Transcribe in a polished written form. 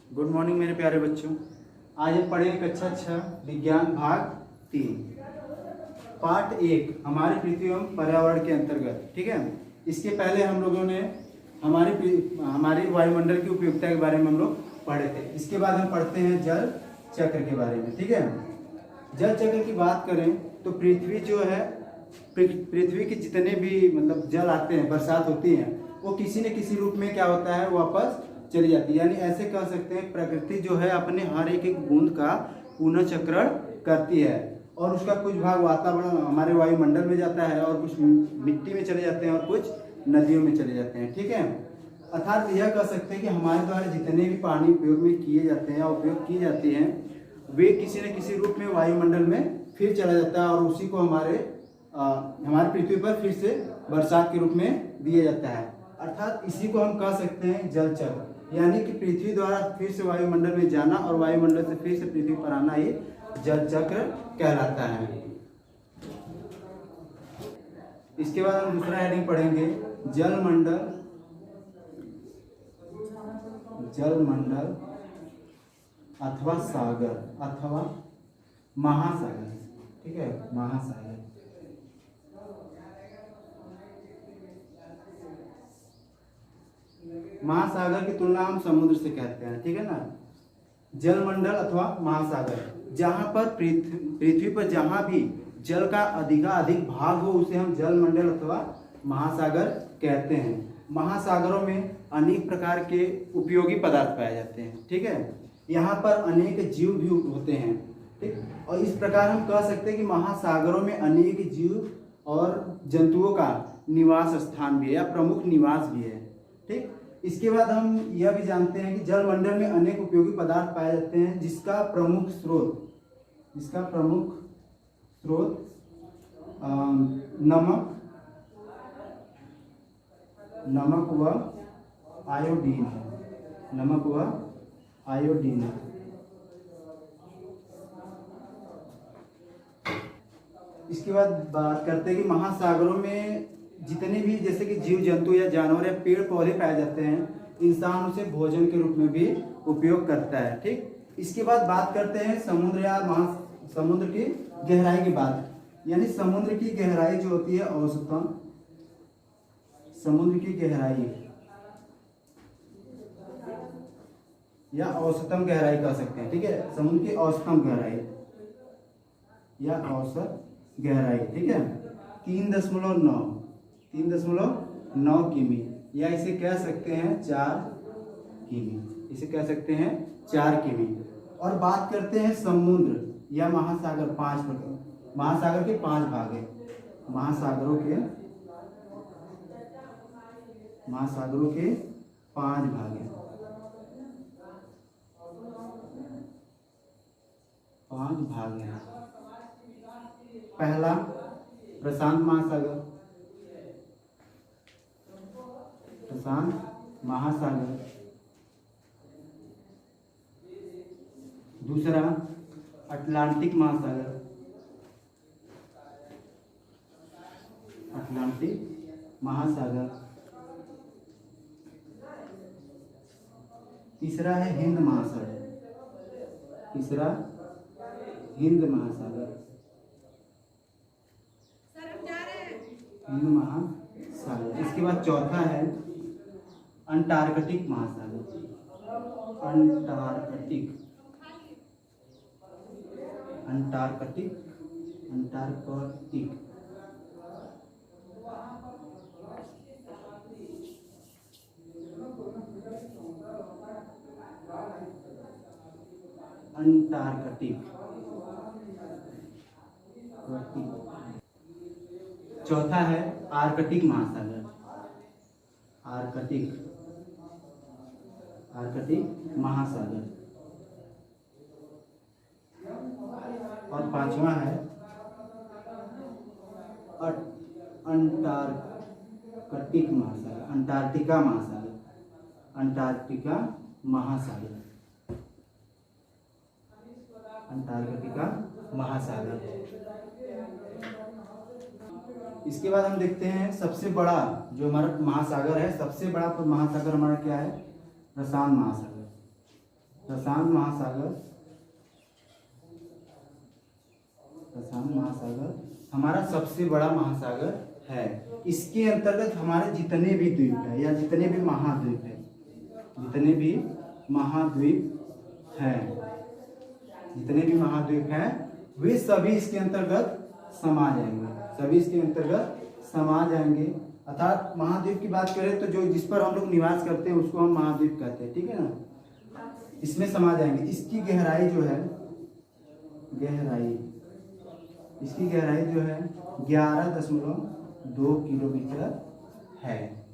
Good morning मेरे प्यारे बच्चों। आज हम पढ़ेंगे कक्षा 6 विज्ञान भाग 3 पार्ट 1 हमारी पृथ्वी एवं पर्यावरण के अंतर्गत। ठीक है, इसके पहले हम लोगों ने हमारी वायुमंडल की उपयोगिता के बारे में हम लोग पढ़े थे। इसके बाद हम पढ़ते हैं जल चक्र के बारे में। ठीक है, जल चक्र की बात करें तो पृथ्वी जो है, पृथ्वी के जितने भी मतलब जल आते हैं, बरसात होती है, वो किसी न किसी रूप में क्या होता है, वापस चली जाती है। यानी ऐसे कह सकते हैं प्रकृति जो है अपने हर एक बूंद का पुनः चक्रण करती है और उसका कुछ भाग वातावरण हमारे वायुमंडल में जाता है और कुछ मिट्टी में चले जाते हैं और कुछ नदियों में चले जाते हैं। ठीक है, अर्थात यह कह सकते हैं कि हमारे द्वारा जितने भी पानी उपयोग में किए जाते हैं या उपयोग की जाती हैं, वे किसी न किसी रूप में वायुमंडल में फिर चला जाता है और उसी को हमारे पृथ्वी पर फिर से बरसात के रूप में दिया जाता है। अर्थात इसी को हम कह सकते हैं जल चक्र। यानी कि पृथ्वी द्वारा फिर से वायुमंडल में जाना और वायुमंडल से फिर से पृथ्वी पर आना, ये जल चक्र कहलाता है। इसके बाद हम दूसरा हेडिंग पढ़ेंगे जलमंडल अथवा सागर अथवा महासागर। ठीक है, महासागर। महासागर की तुलना हम समुद्र से कहते हैं। ठीक है ना, जलमंडल अथवा महासागर, जहां पर पृथ्वी पर जहां भी जल का अधिक भाग हो उसे हम जलमंडल अथवा महासागर कहते हैं। महासागरों में अनेक प्रकार के उपयोगी पदार्थ पाए जाते हैं। ठीक है, यहाँ पर अनेक जीव भी होते हैं। ठीक, और इस प्रकार हम कह सकते हैं कि महासागरों में अनेक जीव और जंतुओं का निवास स्थान भी है या प्रमुख निवास भी है। ठीक, इसके बाद हम यह भी जानते हैं कि जलमंडल में अनेक उपयोगी पदार्थ पाए जाते हैं जिसका प्रमुख स्रोत नमक व आयोडीन है। इसके बाद बात करते हैं कि महासागरों में जितने भी जैसे कि जीव जंतु या जानवर या पेड़ पौधे पाए जाते हैं, इंसान उसे भोजन के रूप में भी उपयोग करता है। ठीक, इसके बाद बात करते हैं समुद्र या समुद्र की गहराई की बात। यानी समुद्र की गहराई जो होती है औसतन, समुद्र की गहराई या औसतन गहराई कह सकते हैं। ठीक है, समुद्र की औसतन गहराई या औसत गहराई। ठीक है, 3.9 किमी या इसे कह सकते हैं 4 किमी। और बात करते हैं समुद्र या महासागर, 5 प्रकार। महासागर के 5 भाग हैं। महासागरों के 5 भाग हैं। 5 भाग हैं। पहला प्रशांत महासागर। दूसरा अटलांटिक महासागर। तीसरा है हिंद महासागर। इसके बाद चौथा है अंटार्कटिक महासागर। अंटार्कटिक चौथा है आर्कटिक महासागर। और 5वां है अंटार्कटिका महासागर। इसके बाद हम देखते हैं सबसे बड़ा जो हमारा महासागर है, सबसे बड़ा महासागर हमारा क्या है? प्रशांत महासागर। प्रशांत महासागर, प्रशांत महासागर हमारा सबसे बड़ा महासागर है। इसके अंतर्गत हमारे जितने भी द्वीप है या जितने भी महाद्वीप है, जितने भी महाद्वीप हैं, जितने भी महाद्वीप हैं वे सभी इसके अंतर्गत समा जाएंगे, सभी इसके अंतर्गत समा जाएंगे। अर्थात महाद्वीप की बात करें तो जो जिस पर हम लोग निवास करते हैं उसको हम महाद्वीप कहते हैं, ठीक है ना, इसमें समा जाएंगे। इसकी गहराई जो है, गहराई, इसकी गहराई जो है 11.2 किलोमीटर है।